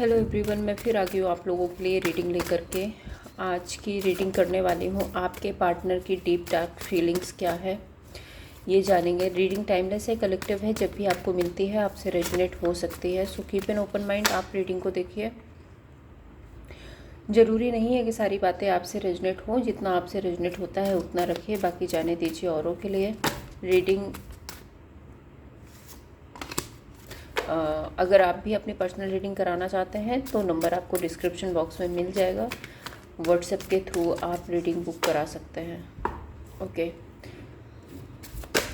Hello everyone, मैं फिर आ गई हूँ आप लोगों के लिए रीडिंग लेकर के। आज की रीडिंग करने वाली हूँ, आपके पार्टनर की डीप डार्क फीलिंग्स क्या है ये जानेंगे। रीडिंग टाइमलेस है, कलेक्टिव है, जब भी आपको मिलती है आपसे रेजोनेट हो सकती है। So keep an open mind, आप रीडिंग को देखिए। ज़रूरी नहीं है कि सारी बातें आपसे रेजोनेट हों, जितना आपसे रेजोनेट होता है उतना रखिए, बाकी जाने दीजिए औरों के लिए। रीडिंग अगर आप भी अपनी पर्सनल रीडिंग कराना चाहते हैं तो नंबर आपको डिस्क्रिप्शन बॉक्स में मिल जाएगा। व्हाट्सएप के थ्रू आप रीडिंग बुक करा सकते हैं। ओके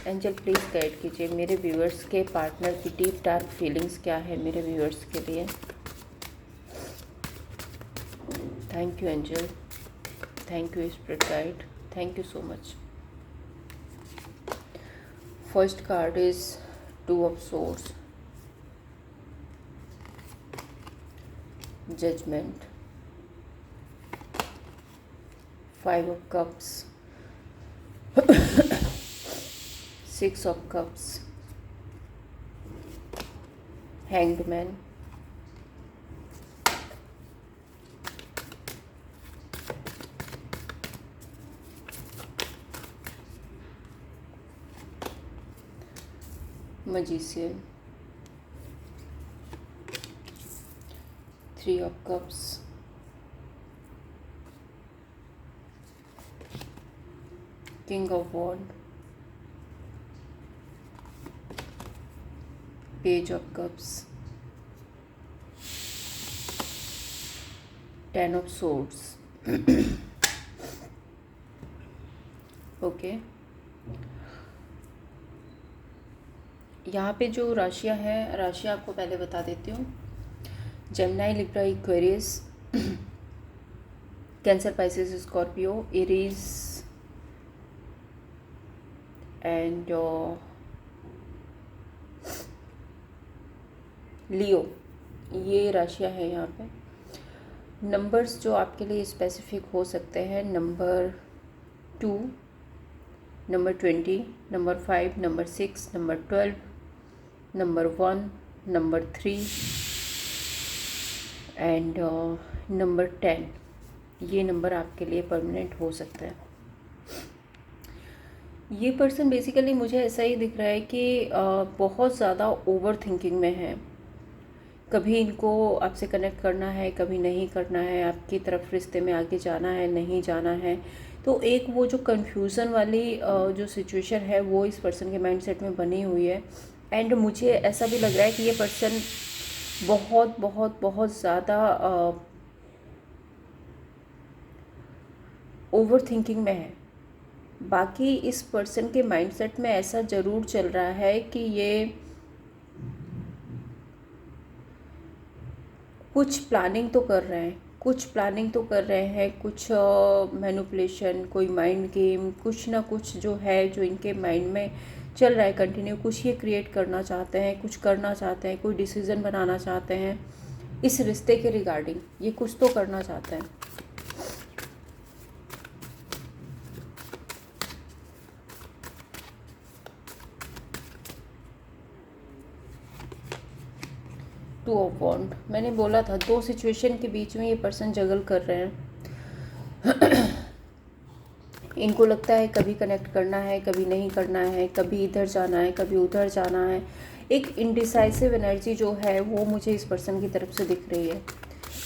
एंजल, प्लीज़ गाइड कीजिए मेरे व्यूअर्स के पार्टनर की डीप डार्क फीलिंग्स क्या है मेरे व्यूअर्स के लिए। Thank you angel, thank you spirit guide, thank you so much. First card is two of swords, judgement, five of cups, six of cups, hanged man, magician, three of cups, king of wand, page of cups, ten of swords. Okay, यहाँ पे जो राशियाँ हैं, राशियाँ आपको पहले बता देती हूँ। Gemini, Libra, Aquarius, Cancer, Pisces, Scorpio, Aries and Leo, ये राशियाँ हैं यहाँ पे। नंबर्स जो आपके लिए स्पेसिफिक हो सकते हैं, number 2, number 20, number 5, number 6, number 12, number 1, number 3 and number 10, ये नंबर आपके लिए परमानेंट हो सकता है। ये पर्सन बेसिकली मुझे ऐसा ही दिख रहा है कि बहुत ज़्यादा ओवर थिंकिंग में है। कभी इनको आपसे कनेक्ट करना है, कभी नहीं करना है, आपकी तरफ रिश्ते में आगे जाना है, नहीं जाना है। तो एक वो जो कन्फ्यूज़न वाली जो सिचुएशन है वो इस पर्सन के माइंडसेट में बनी हुई है। एंड मुझे ऐसा भी लग रहा है कि ये पर्सन बहुत बहुत बहुत ज़्यादा ओवर थिंकिंग में है। बाकी इस पर्सन के माइंडसेट में ऐसा ज़रूर चल रहा है कि ये कुछ प्लानिंग तो कर रहे हैं, कुछ मैनिपुलेशन, कोई माइंड गेम, कुछ ना कुछ जो है जो इनके माइंड में चल रहा है कंटिन्यू। कुछ ये क्रिएट करना चाहते हैं, कुछ करना चाहते हैं, कोई डिसीज़न बनाना चाहते हैं इस रिश्ते के रिगार्डिंग। ये कुछ तो करना चाहते हैं। टू ऑफ वॉन्ड, मैंने बोला था दो सिचुएशन के बीच में ये पर्सन जगल कर रहे हैं। इनको लगता है कभी कनेक्ट करना है, कभी नहीं करना है, कभी इधर जाना है, कभी उधर जाना है। एक इनडिसाइसिव एनर्जी जो है वो मुझे इस पर्सन की तरफ से दिख रही है।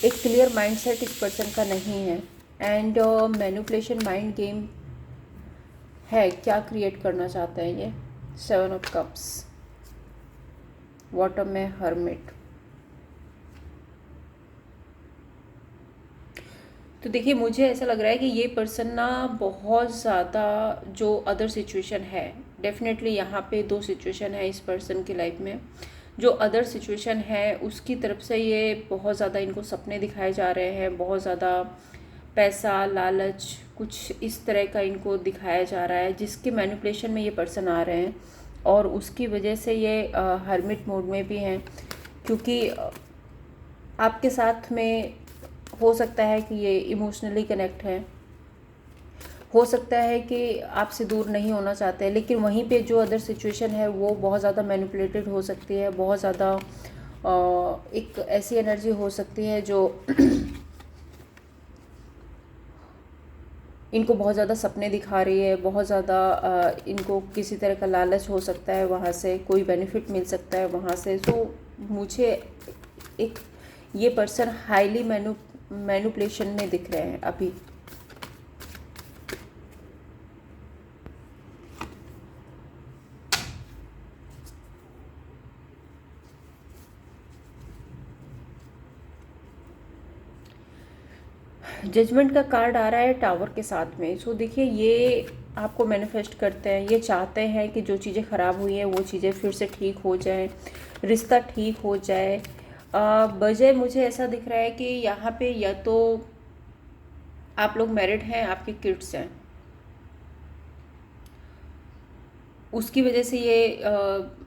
एक क्लियर माइंडसेट इस पर्सन का नहीं है। एंड मैनिपुलेशन, माइंड गेम है। क्या क्रिएट करना चाहते हैं ये? सेवन ऑफ कप्स, बॉटम में हर्मिट। तो देखिए, मुझे ऐसा लग रहा है कि ये पर्सन ना बहुत ज़्यादा जो अदर सिचुएशन है, डेफिनेटली यहाँ पे दो सिचुएशन है इस पर्सन की लाइफ में। जो अदर सिचुएशन है उसकी तरफ से ये बहुत ज़्यादा इनको सपने दिखाए जा रहे हैं, बहुत ज़्यादा पैसा, लालच, कुछ इस तरह का इनको दिखाया जा रहा है, जिसके मैनिपुलेशन में ये पर्सन आ रहे हैं। और उसकी वजह से ये हर्मिट मोड में भी हैं, क्योंकि आपके साथ में हो सकता है कि ये इमोशनली कनेक्ट है, हो सकता है कि आपसे दूर नहीं होना चाहते हैं, लेकिन वहीं पे जो अदर सिचुएशन है वो बहुत ज़्यादा मैनिपुलेटेड हो सकती है, बहुत ज़्यादा एक ऐसी एनर्जी हो सकती है जो इनको बहुत ज़्यादा सपने दिखा रही है, बहुत ज़्यादा इनको किसी तरह का लालच हो सकता है, वहाँ से कोई बेनिफिट मिल सकता है वहाँ से। सो मुझे एक ये पर्सन हाईली मैनिपुलेशन में दिख रहे हैं अभी। जजमेंट का कार्ड आ रहा है टावर के साथ में। सो देखिए, ये आपको मैनिफेस्ट करते हैं, ये चाहते हैं कि जो चीज़ें ख़राब हुई हैं वो चीज़ें फिर से ठीक हो जाएं, रिश्ता ठीक हो जाए। बजाय मुझे ऐसा दिख रहा है कि यहाँ पे या तो आप लोग मैरिड हैं, आपके किड्स हैं, उसकी वजह से ये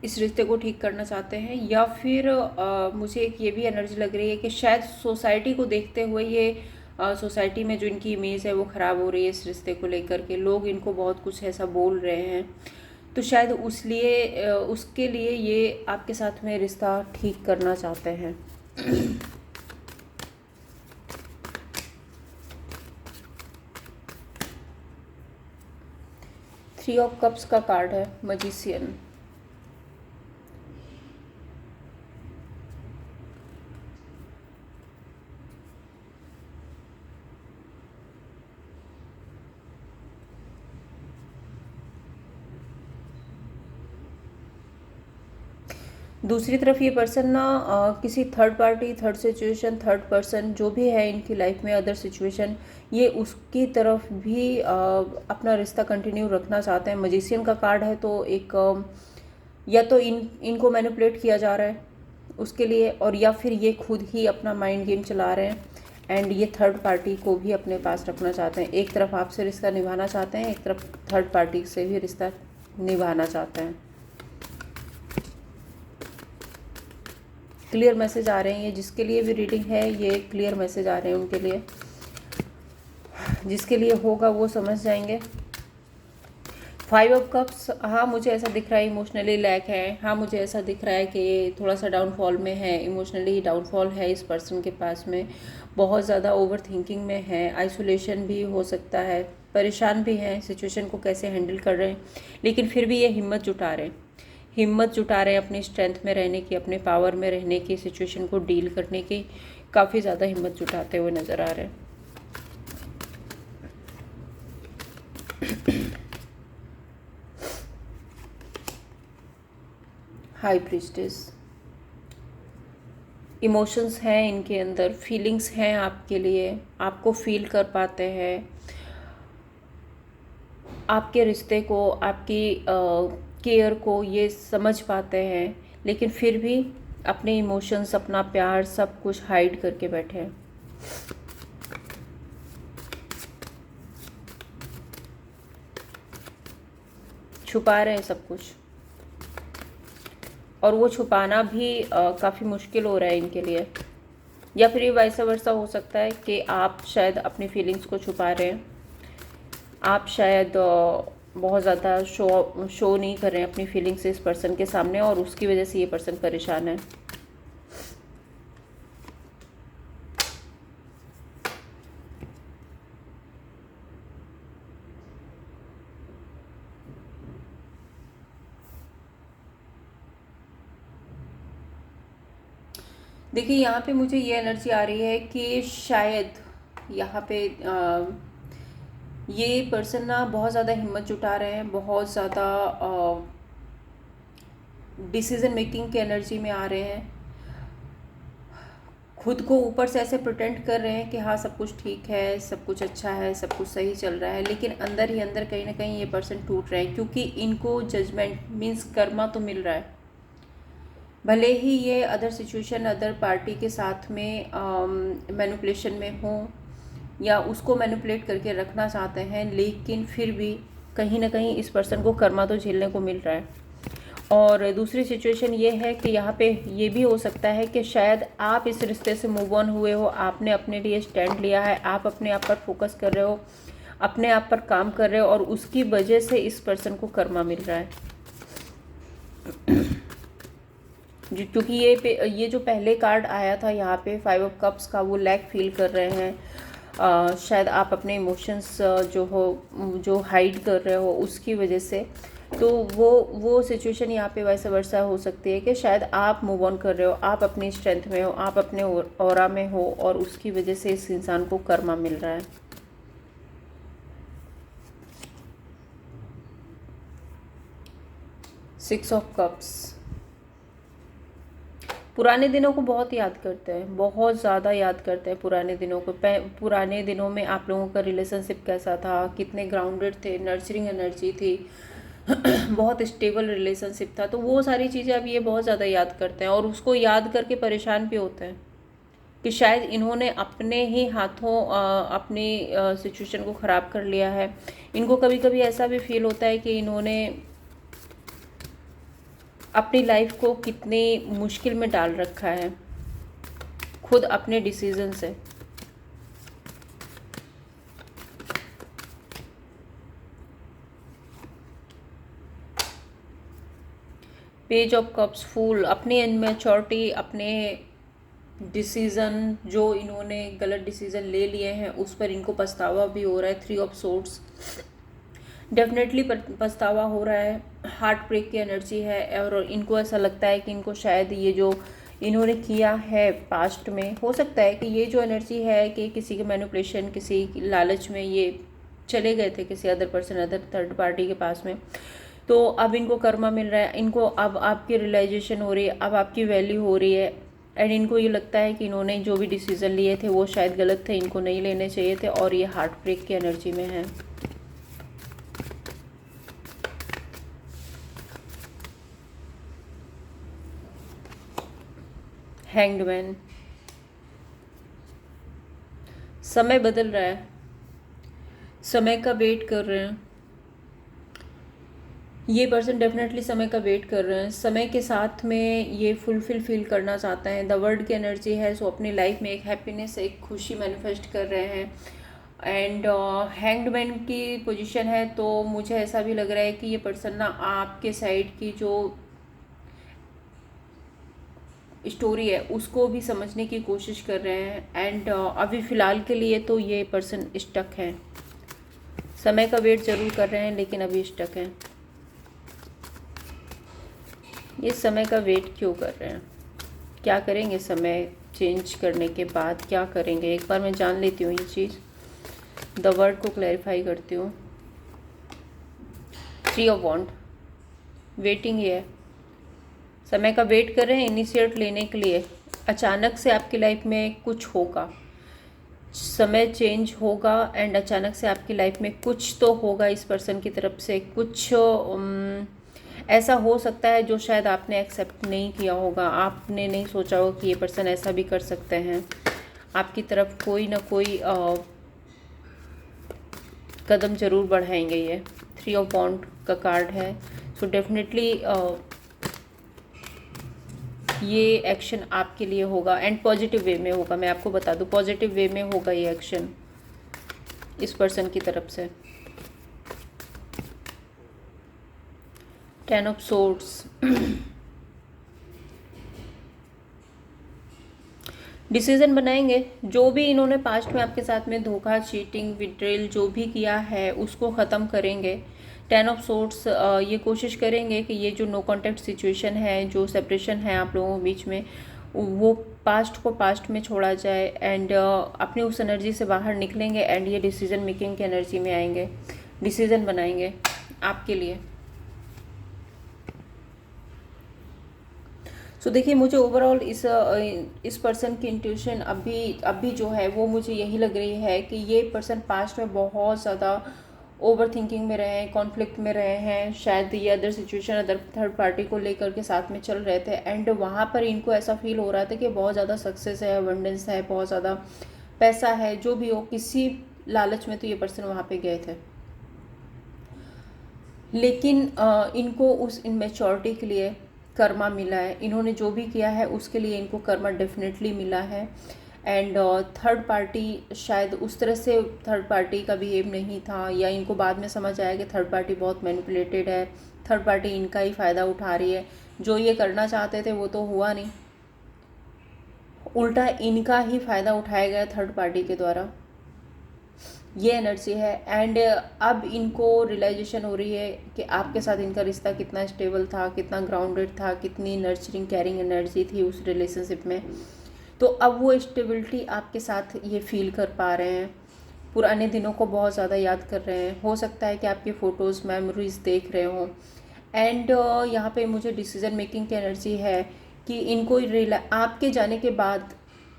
इस रिश्ते को ठीक करना चाहते हैं, या फिर मुझे एक ये भी एनर्जी लग रही है कि शायद सोसाइटी को देखते हुए ये सोसाइटी में जो इनकी इमेज है वो ख़राब हो रही है इस रिश्ते को लेकर के, लोग इनको बहुत कुछ ऐसा बोल रहे हैं, तो शायद उसके लिए ये आपके साथ में रिश्ता ठीक करना चाहते हैं। 3 ऑफ कप्स का कार्ड है, मैजिशियन। दूसरी तरफ ये पर्सन ना किसी third party, third situation, third person जो भी है इनकी लाइफ में, अदर सिचुएशन, ये उसकी तरफ भी अपना रिश्ता कंटिन्यू रखना चाहते हैं। मैजिशियन का कार्ड है तो एक या तो इनको मैनिपुलेट किया जा रहा है उसके लिए, और या फिर ये खुद ही अपना माइंड गेम चला रहे हैं एंड ये थर्ड पार्टी को भी अपने पास रखना चाहते हैं। एक तरफ आपसे रिश्ता निभाना चाहते हैं, एक तरफ थर्ड पार्टी से भी रिश्ता निभाना चाहते हैं। क्लियर मैसेज आ रहे हैं, ये जिसके लिए भी रीडिंग है ये क्लियर मैसेज आ रहे हैं उनके लिए, जिसके लिए होगा वो समझ जाएंगे। 5 ऑफ कप्स, हाँ मुझे ऐसा दिख रहा है इमोशनली लैक है, हाँ मुझे ऐसा दिख रहा है कि ये थोड़ा सा डाउनफॉल में है, इमोशनली डाउनफॉल है इस पर्सन के पास में, बहुत ज़्यादा ओवर थिंकिंग में है, आइसोलेशन भी हो सकता है, परेशान भी हैं, सिचुएशन को कैसे हैंडल कर रहे हैं, लेकिन फिर भी ये हिम्मत जुटा रहे हैं, हिम्मत जुटा रहे हैं अपनी स्ट्रेंथ में रहने की, अपने पावर में रहने की, सिचुएशन को डील करने की काफ़ी ज़्यादा हिम्मत जुटाते हुए नज़र आ रहे हैं। हाई प्रीस्टेस, इमोशंस हैं इनके अंदर, फीलिंग्स हैं आपके लिए, आपको फील कर पाते हैं, आपके रिश्ते को, आपकी केयर को ये समझ पाते हैं, लेकिन फिर भी अपने इमोशंस, अपना प्यार सब कुछ हाइड करके बैठे हैं। छुपा रहे हैं सब कुछ, और वो छुपाना भी काफ़ी मुश्किल हो रहा है इनके लिए, या फिर ये वैसा वर्सा हो सकता है कि आप शायद अपनी फीलिंग्स को छुपा रहे हैं, आप शायद बहुत ज़्यादा शो नहीं कर रहे हैं अपनी फीलिंग्स इस पर्सन के सामने, और उसकी वजह से ये पर्सन परेशान है। देखिए यहाँ पे मुझे ये एनर्जी आ रही है कि शायद यहाँ पे ये पर्सन ना बहुत ज़्यादा हिम्मत जुटा रहे हैं, बहुत ज़्यादा डिसीजन मेकिंग की एनर्जी में आ रहे हैं, खुद को ऊपर से ऐसे प्रिटेंड कर रहे हैं कि हाँ सब कुछ ठीक है, सब कुछ अच्छा है, सब कुछ सही चल रहा है, लेकिन अंदर ही अंदर कहीं ना कहीं ये पर्सन टूट रहे हैं, क्योंकि इनको जजमेंट मीन्स कर्मा तो मिल रहा है। भले ही ये अदर सिचुएशन, अदर पार्टी के साथ में मैनिपुलेशन में हो या उसको मैनिपुलेट करके रखना चाहते हैं, लेकिन फिर भी कहीं ना कहीं इस पर्सन को कर्मा तो झेलने को मिल रहा है। और दूसरी सिचुएशन ये है कि यहाँ पे ये भी हो सकता है कि शायद आप इस रिश्ते से मूव ऑन हुए हो, आपने अपने लिए स्टैंड लिया है, आप अपने आप पर फोकस कर रहे हो, अपने आप पर काम कर रहे हो, और उसकी वजह से इस पर्सन को कर्मा मिल रहा है। क्योंकि ये जो पहले कार्ड आया था यहाँ पे 5 ऑफ कप्स का, वो लैक फील कर रहे हैं। शायद आप अपने इमोशंस जो हाइड कर रहे हो उसकी वजह से, तो वो सिचुएशन यहाँ पे वैसा वर्सा हो सकती है कि शायद आप मूव ऑन कर रहे हो, आप अपनी स्ट्रेंथ में हो, आप अपने ऑरा में हो, और उसकी वजह से इस इंसान को कर्मा मिल रहा है। सिक्स ऑफ कप्स, पुराने दिनों को बहुत याद करते हैं, बहुत ज़्यादा याद करते हैं पुराने दिनों को। पुराने दिनों में आप लोगों का रिलेशनशिप कैसा था, कितने ग्राउंडेड थे, नर्चरिंग एनर्जी थी, बहुत स्टेबल रिलेशनशिप था, तो वो सारी चीज़ें अब ये बहुत ज़्यादा याद करते हैं, और उसको याद करके परेशान भी होते हैं कि शायद इन्होंने अपने ही हाथों अपनी सिचुएशन को ख़राब कर लिया है। इनको कभी कभी ऐसा भी फील होता है कि इन्होंने अपनी लाइफ को कितनी मुश्किल में डाल रखा है खुद अपने डिसीजन से। पेज ऑफ कप्स, फूल, अपनी इनमेच्योरिटी, अपने डिसीज़न जो इन्होंने गलत डिसीज़न ले लिए हैं उस पर इनको पछतावा भी हो रहा है। 3 ऑफ सोर्ड्स, डेफिनेटली पछतावा हो रहा है, हार्ट ब्रेक की एनर्जी है, और इनको ऐसा लगता है कि इनको शायद ये जो इन्होंने किया है पास्ट में, हो सकता है कि ये जो एनर्जी है कि किसी के मैनिपुलेशन, किसी की लालच में ये चले गए थे किसी other person, other third party के पास में, तो अब इनको कर्मा मिल रहा है, इनको अब आपकी रियलाइजेशन हो रही है, अब आपकी वैल्यू हो रही है, एंड इनको ये लगता है कि इन्होंने जो भी डिसीज़न लिए थे वो शायद गलत थे, इनको नहीं लेने चाहिए थे, और ये हार्ट ब्रेक की एनर्जी में है। हैंग्ड मैन, समय बदल रहा है, समय का वेट कर रहे हैं ये पर्सन, डेफिनेटली समय का वेट कर रहे हैं, समय के साथ में ये फुलफिल फील करना चाहते हैं। द वर्ल्ड की एनर्जी है, सो अपनी लाइफ में एक हैप्पीनेस, एक खुशी मैनिफेस्ट कर रहे हैं, एंड हैंग्ड मैन की पोजीशन है, तो मुझे ऐसा भी लग रहा है कि ये पर्सन ना आपके साइड की जो स्टोरी है उसको भी समझने की कोशिश कर रहे हैं, एंड अभी फ़िलहाल के लिए तो ये पर्सन स्टक है, समय का वेट ज़रूर कर रहे हैं लेकिन अभी स्टक हैं। ये समय का वेट क्यों कर रहे हैं, क्या करेंगे समय चेंज करने के बाद, क्या करेंगे, एक बार मैं जान लेती हूँ ये चीज़, द वर्ड को क्लैरिफाई करती हूँ। 3 ऑफ वॉन्ड, वेटिंग ही है, समय का वेट कर रहे हैं इनिशिएट लेने के लिए। अचानक से आपकी लाइफ में कुछ होगा, समय चेंज होगा, एंड अचानक से आपकी लाइफ में कुछ तो होगा इस पर्सन की तरफ से, कुछ ऐसा हो सकता है जो शायद आपने एक्सेप्ट नहीं किया होगा, आपने नहीं सोचा होगा कि ये पर्सन ऐसा भी कर सकते हैं। आपकी तरफ कोई ना कोई कदम ज़रूर बढ़ाएंगे ये। 3 ऑफ वॉन्ड का कार्ड है, सो डेफिनेटली ये एक्शन आपके लिए होगा, एंड पॉजिटिव वे में होगा। मैं आपको बता दूं, पॉजिटिव वे में होगा ये एक्शन इस पर्सन की तरफ से। 10 ऑफ सोर्ड्स, डिसीजन बनाएंगे, जो भी इन्होंने पास्ट में आपके साथ में धोखा, चीटिंग, विड्रेल जो भी किया है उसको ख़त्म करेंगे। 10 ऑफ सोर्ड्स, ये कोशिश करेंगे कि ये जो नो कॉन्टैक्ट सिचुएशन है, जो सेपरेशन है आप लोगों के बीच में, वो पास्ट को पास्ट में छोड़ा जाए, एंड अपनी उस एनर्जी से बाहर निकलेंगे, एंड ये डिसीजन मेकिंग की एनर्जी में आएंगे, डिसीजन बनाएंगे आपके लिए। सो देखिए, मुझे ओवरऑल इस पर्सन की इंट्यूशन अभी जो है वो मुझे यही लग रही है कि ये पर्सन पास्ट में बहुत ज़्यादा ओवर थिंकिंग में रहे हैं, कॉन्फ्लिक्ट में रहे हैं, शायद ये other situation, other third party को लेकर के साथ में चल रहे थे, एंड वहाँ पर इनको ऐसा फील हो रहा था कि बहुत ज़्यादा सक्सेस है, अबंडेंस है, बहुत ज़्यादा पैसा है, जो भी हो, किसी लालच में तो ये पर्सन वहाँ पे गए थे, लेकिन इनको उस इनमेच्योरिटी के लिए कर्मा मिला है। इन्होंने जो भी किया है उसके लिए इनको कर्मा डेफिनेटली मिला है, एंड थर्ड पार्टी शायद उस तरह से थर्ड पार्टी का बिहेव नहीं था, या इनको बाद में समझ आया कि थर्ड पार्टी बहुत मैनिपुलेटेड है, थर्ड पार्टी इनका ही फ़ायदा उठा रही है, जो ये करना चाहते थे वो तो हुआ नहीं, उल्टा इनका ही फ़ायदा उठाया गया थर्ड पार्टी के द्वारा। ये एनर्जी है। एंड अब इनको रियलाइजेशन हो रही है कि आपके साथ इनका रिश्ता कितना स्टेबल था, कितना ग्राउंडेड था, कितनी नर्चरिंग केयरिंग एनर्जी थी उस रिलेशनशिप में। तो अब वो स्टेबिलिटी आपके साथ ये फील कर पा रहे हैं, पुराने दिनों को बहुत ज़्यादा याद कर रहे हैं। हो सकता है कि आपकी फ़ोटोज़ मेमोरीज़ देख रहे हों। एंड यहाँ पे मुझे डिसीज़न मेकिंग की एनर्जी है कि इनको आपके जाने के बाद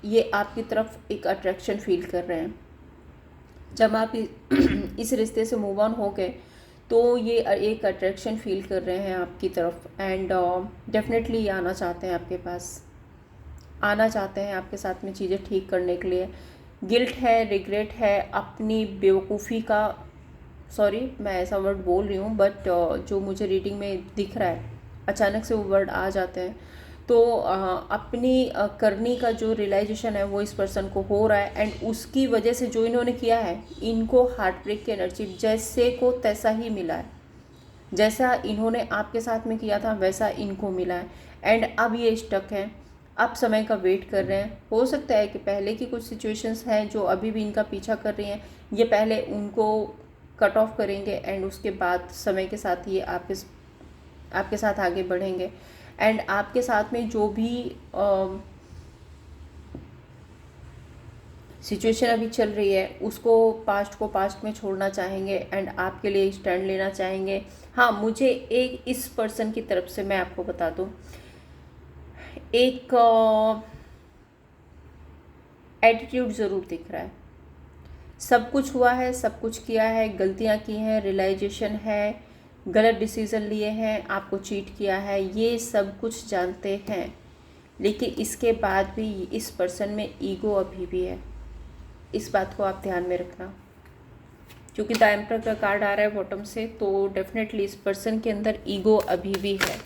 ये आपकी तरफ एक अट्रैक्शन फील कर रहे हैं। जब आप इस रिश्ते से मूव ऑन हो गए तो ये एक अट्रैक्शन फील कर रहे हैं आपकी तरफ। एंड डेफिनेटली ये आना चाहते हैं आपके पास, आना चाहते हैं आपके साथ में चीज़ें ठीक करने के लिए। गिल्ट है, रिग्रेट है, अपनी बेवकूफ़ी का, सॉरी मैं ऐसा वर्ड बोल रही हूँ बट जो मुझे रीडिंग में दिख रहा है, अचानक से वो वर्ड आ जाते हैं। तो अपनी करनी का जो रियलाइजेशन है वो इस पर्सन को हो रहा है। एंड उसकी वजह से जो इन्होंने किया है, इनको हार्ट ब्रेक की एनर्जी जैसे को तैसा ही मिला है। जैसा इन्होंने आपके साथ में किया था वैसा इनको मिला है। एंड अब ये स्टक है, अब समय का वेट कर रहे हैं। हो सकता है कि पहले की कुछ सिचुएशंस हैं जो अभी भी इनका पीछा कर रही हैं, ये पहले उनको कट ऑफ करेंगे एंड उसके बाद समय के साथ ये आपके साथ आगे बढ़ेंगे। एंड आपके साथ में जो भी सिचुएशन अभी चल रही है उसको पास्ट को पास्ट में छोड़ना चाहेंगे एंड आपके लिए स्टैंड लेना चाहेंगे। हाँ, मुझे एक इस पर्सन की तरफ से मैं आपको बता दूं, एक एटीट्यूड ज़रूर दिख रहा है। सब कुछ हुआ है, सब कुछ किया है, गलतियां की हैं, रियलाइजेशन है, गलत डिसीज़न लिए हैं, आपको चीट किया है, ये सब कुछ जानते हैं। लेकिन इसके बाद भी इस पर्सन में ईगो अभी भी है। इस बात को आप ध्यान में रखना, क्योंकि द एम्परर का कार्ड आ रहा है बॉटम से, तो डेफिनेटली इस पर्सन के अंदर ईगो अभी भी है।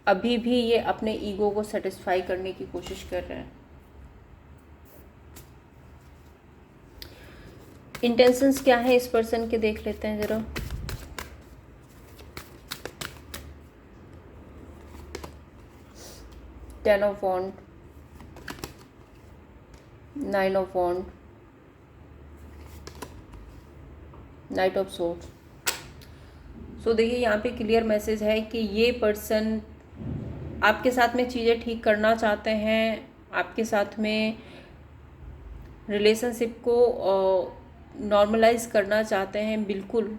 अभी भी ये अपने ईगो को सेटिस्फाई करने की कोशिश कर रहे हैं। इंटेंशंस क्या है इस पर्सन के देख लेते हैं ज़रा। Ten of wand, nine of wand, knight of swords. So देखिए यहाँ पे क्लियर मैसेज है कि ये पर्सन आपके साथ में चीज़ें ठीक करना चाहते हैं, आपके साथ में रिलेशनशिप को नॉर्मलाइज करना चाहते हैं। बिल्कुल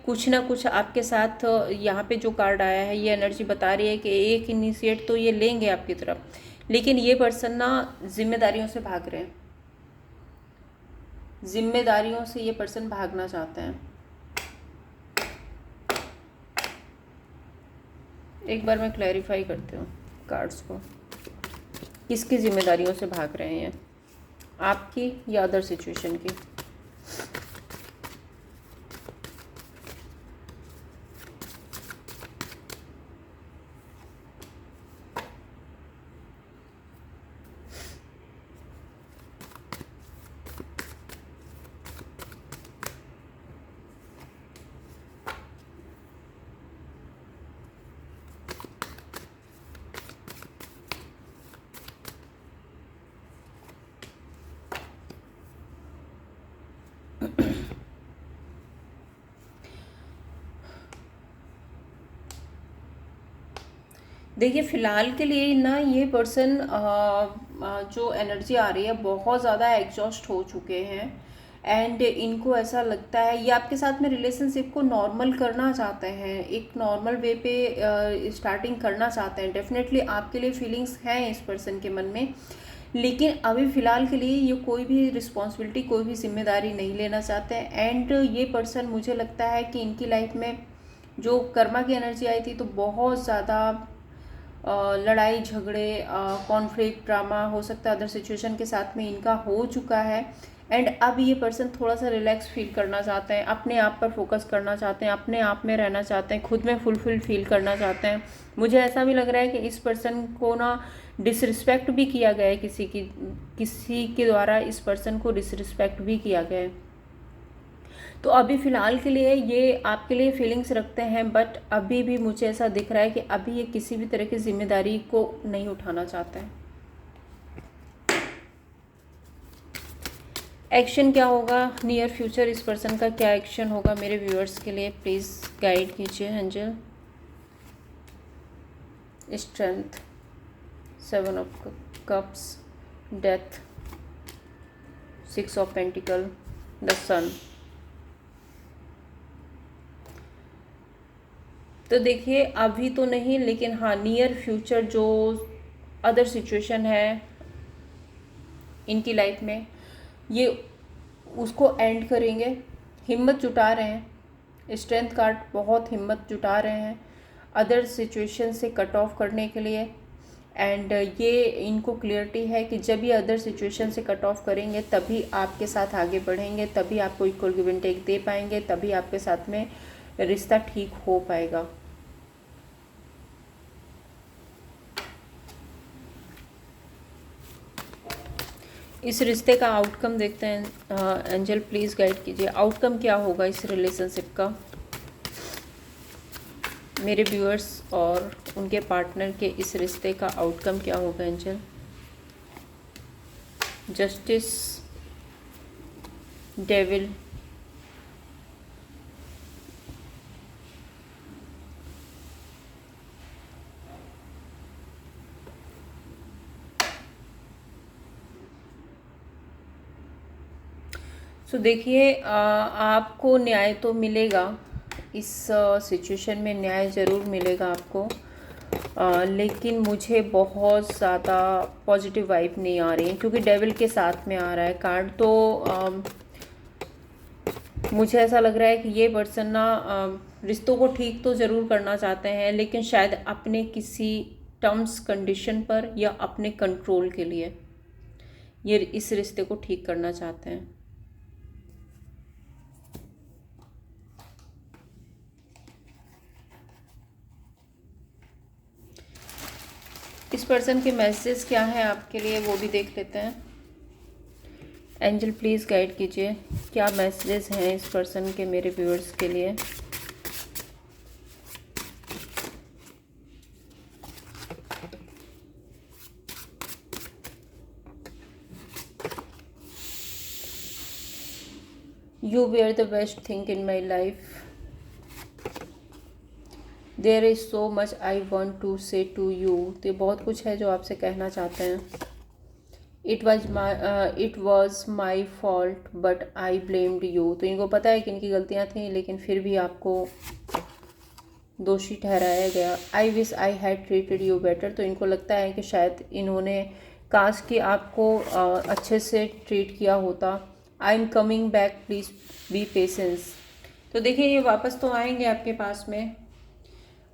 कुछ ना कुछ आपके साथ, यहाँ पे जो कार्ड आया है ये एनर्जी बता रही है कि एक इनिशिएट तो ये लेंगे आपकी तरफ, लेकिन ये पर्सन ना जिम्मेदारियों से भाग रहे हैं। जिम्मेदारियों से ये पर्सन भागना चाहते हैं। एक बार मैं क्लैरिफाई करती हूँ कार्ड्स को, किसकी जिम्मेदारियों से भाग रहे हैं, आपकी या अदर सिचुएशन की। देखिए फ़िलहाल के लिए ना ये पर्सन जो एनर्जी आ रही है बहुत ज़्यादा एग्जॉस्ट हो चुके हैं। एंड इनको ऐसा लगता है ये आपके साथ में रिलेशनशिप को नॉर्मल करना चाहते हैं, एक नॉर्मल वे पे स्टार्टिंग करना चाहते हैं। डेफिनेटली आपके लिए फीलिंग्स हैं इस पर्सन के मन में, लेकिन अभी फ़िलहाल के लिए ये कोई भी रिस्पॉन्सिबिलिटी, कोई भी जिम्मेदारी नहीं लेना चाहते हैं। एंड ये पर्सन मुझे लगता है कि इनकी लाइफ में जो कर्मा की एनर्जी आई थी तो बहुत ज़्यादा लड़ाई झगड़े, कॉन्फ्लिक्ट, ड्रामा, हो सकता है अदर सिचुएशन के साथ में इनका हो चुका है। एंड अब ये पर्सन थोड़ा सा रिलैक्स फील करना चाहते हैं, अपने आप पर फोकस करना चाहते हैं, अपने आप में रहना चाहते हैं, खुद में फुलफिल फील करना चाहते हैं। मुझे ऐसा भी लग रहा है कि इस पर्सन को ना डिसरिस्पेक्ट भी किया गया है, किसी के द्वारा इस पर्सन को डिसरिस्पेक्ट भी किया गया है। तो अभी फ़िलहाल के लिए ये आपके लिए फीलिंग्स रखते हैं, बट अभी भी मुझे ऐसा दिख रहा है कि अभी ये किसी भी तरह की जिम्मेदारी को नहीं उठाना चाहते हैं। एक्शन क्या होगा नियर फ्यूचर, इस पर्सन का क्या एक्शन होगा मेरे व्यूअर्स के लिए, प्लीज़ गाइड कीजिए angel. Strength, 7 of cups, death, 6 of pentacle, the sun. तो देखिए अभी तो नहीं, लेकिन हाँ नियर फ्यूचर जो अदर सिचुएशन है इनकी लाइफ में, ये उसको एंड करेंगे। हिम्मत जुटा रहे हैं, स्ट्रेंथ कार्ड बहुत हिम्मत जुटा रहे हैं अदर सिचुएशन से कट ऑफ करने के लिए। एंड ये इनको क्लियरिटी है कि जब ये अदर सिचुएशन से कट ऑफ करेंगे तभी आपके साथ आगे बढ़ेंगे, तभी आपको इक्वल गिव एंड टेक दे पाएंगे, तभी आपके साथ में रिश्ता ठीक हो पाएगा। इस रिश्ते का आउटकम देखते हैं एंजल, प्लीज़ गाइड कीजिए आउटकम क्या होगा इस रिलेशनशिप का मेरे व्यूअर्स और उनके पार्टनर के इस रिश्ते का आउटकम क्या होगा एंजल। जस्टिस, डेविल, सो देखिए आपको न्याय तो मिलेगा इस सिचुएशन में, न्याय ज़रूर मिलेगा आपको, लेकिन मुझे बहुत ज़्यादा पॉजिटिव वाइब नहीं आ रही है क्योंकि डेविल के साथ में आ रहा है कार्ड। तो मुझे ऐसा लग रहा है कि ये पर्सन ना रिश्तों को ठीक तो ज़रूर करना चाहते हैं, लेकिन शायद अपने किसी टर्म्स कंडीशन पर या अपने कंट्रोल के लिए ये इस रिश्ते को ठीक करना चाहते हैं। इस पर्सन के मैसेज क्या है आपके लिए वो भी देख लेते हैं। एंजल प्लीज़ गाइड कीजिए क्या मैसेजेस हैं इस पर्सन के मेरे व्यूअर्स के लिए। You were the best thing in my life, there is so much I want to say to you. तो बहुत कुछ है जो आपसे कहना चाहते हैं। It was my fault but I blamed you. तो इनको पता है कि इनकी गलतियाँ थी, लेकिन फिर भी आपको दोषी ठहराया गया। I wish I had treated you better. तो इनको लगता है कि शायद इन्होंने काश कि आपको अच्छे से ट्रीट किया होता। I am coming back please be patience. तो देखिए ये वापस तो आएंगे आपके पास में।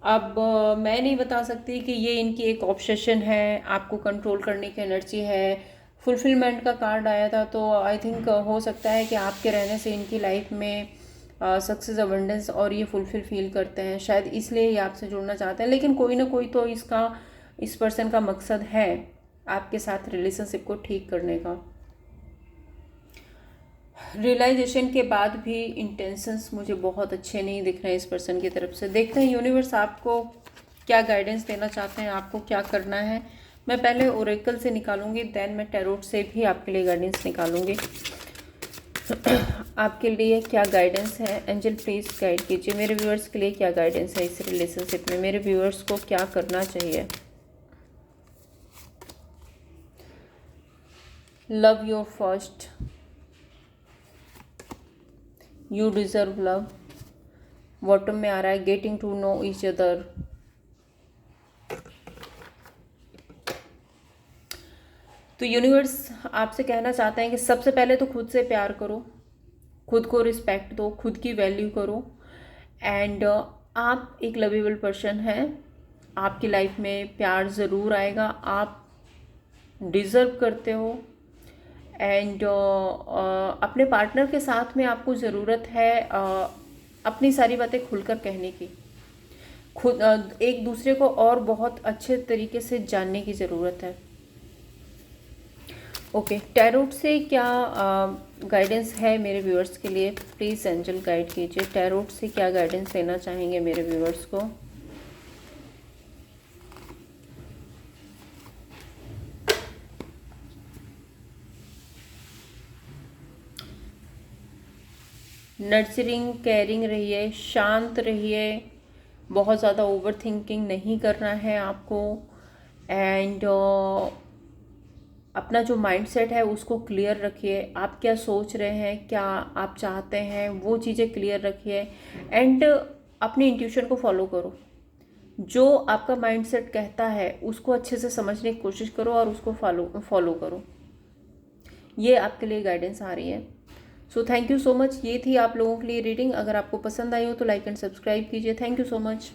अब मैं नहीं बता सकती कि ये इनकी एक ऑब्सेशन है, आपको कंट्रोल करने की एनर्जी है। फुलफिलमेंट का कार्ड आया था, तो आई थिंक हो सकता है कि आपके रहने से इनकी लाइफ में सक्सेस, अबंडेंस और ये फुलफिल फील करते हैं, शायद इसलिए ये आपसे जुड़ना चाहते हैं। लेकिन कोई ना कोई तो इस पर्सन का मकसद है आपके साथ रिलेशनशिप को ठीक करने का। रियलाइजेशन के बाद भी इंटेंशंस मुझे बहुत अच्छे नहीं दिख रहे हैं इस पर्सन की तरफ से। देखते हैं यूनिवर्स आपको क्या गाइडेंस देना चाहते हैं, आपको क्या करना है। मैं पहले ओरेकल से निकालूंगी, देन मैं टैरोट से भी आपके लिए गाइडेंस निकालूंगी। आपके लिए क्या गाइडेंस है एंजल, प्लीज़ गाइड कीजिए मेरे व्यूअर्स के लिए क्या गाइडेंस है इस रिलेशनशिप में, मेरे व्यूअर्स को क्या करना चाहिए। Love your first, you deserve love. Bottom में आ रहा है getting to know each other. तो यूनिवर्स आपसे कहना चाहते हैं कि सबसे पहले तो खुद से प्यार करो, खुद को रिस्पेक्ट दो, खुद की वैल्यू करो। एंड आप एक लवेबल पर्सन हैं, आपकी लाइफ में प्यार ज़रूर आएगा, आप डिज़र्व करते हो। एंड अपने पार्टनर के साथ में आपको ज़रूरत है अपनी सारी बातें खुलकर कहने की, खुद एक दूसरे को और बहुत अच्छे तरीके से जानने की ज़रूरत है। ओके, टैरोट से क्या गाइडेंस है मेरे व्यूअर्स के लिए? प्लीज़ एंजल गाइड कीजिए, टैरोट से क्या गाइडेंस लेना चाहेंगे मेरे व्यूअर्स को? नर्चरिंग, केयरिंग रहिए, शांत रहिए, बहुत ज़्यादा ओवर थिंकिंग नहीं करना है आपको, एंड अपना जो माइंडसेट है उसको क्लियर रखिए। आप क्या सोच रहे हैं, क्या आप चाहते हैं, वो चीज़ें क्लियर रखिए, एंड अपनी इंट्यूशन को फॉलो करो। जो आपका माइंडसेट कहता है उसको अच्छे से समझने की कोशिश करो और उसको फॉलो करो। ये आपके लिए गाइडेंस आ रही है। So thank you so much. ये थी आप लोगों के लिए रीडिंग। अगर आपको पसंद आई हो तो लाइक एंड सब्सक्राइब कीजिए। Thank you so much.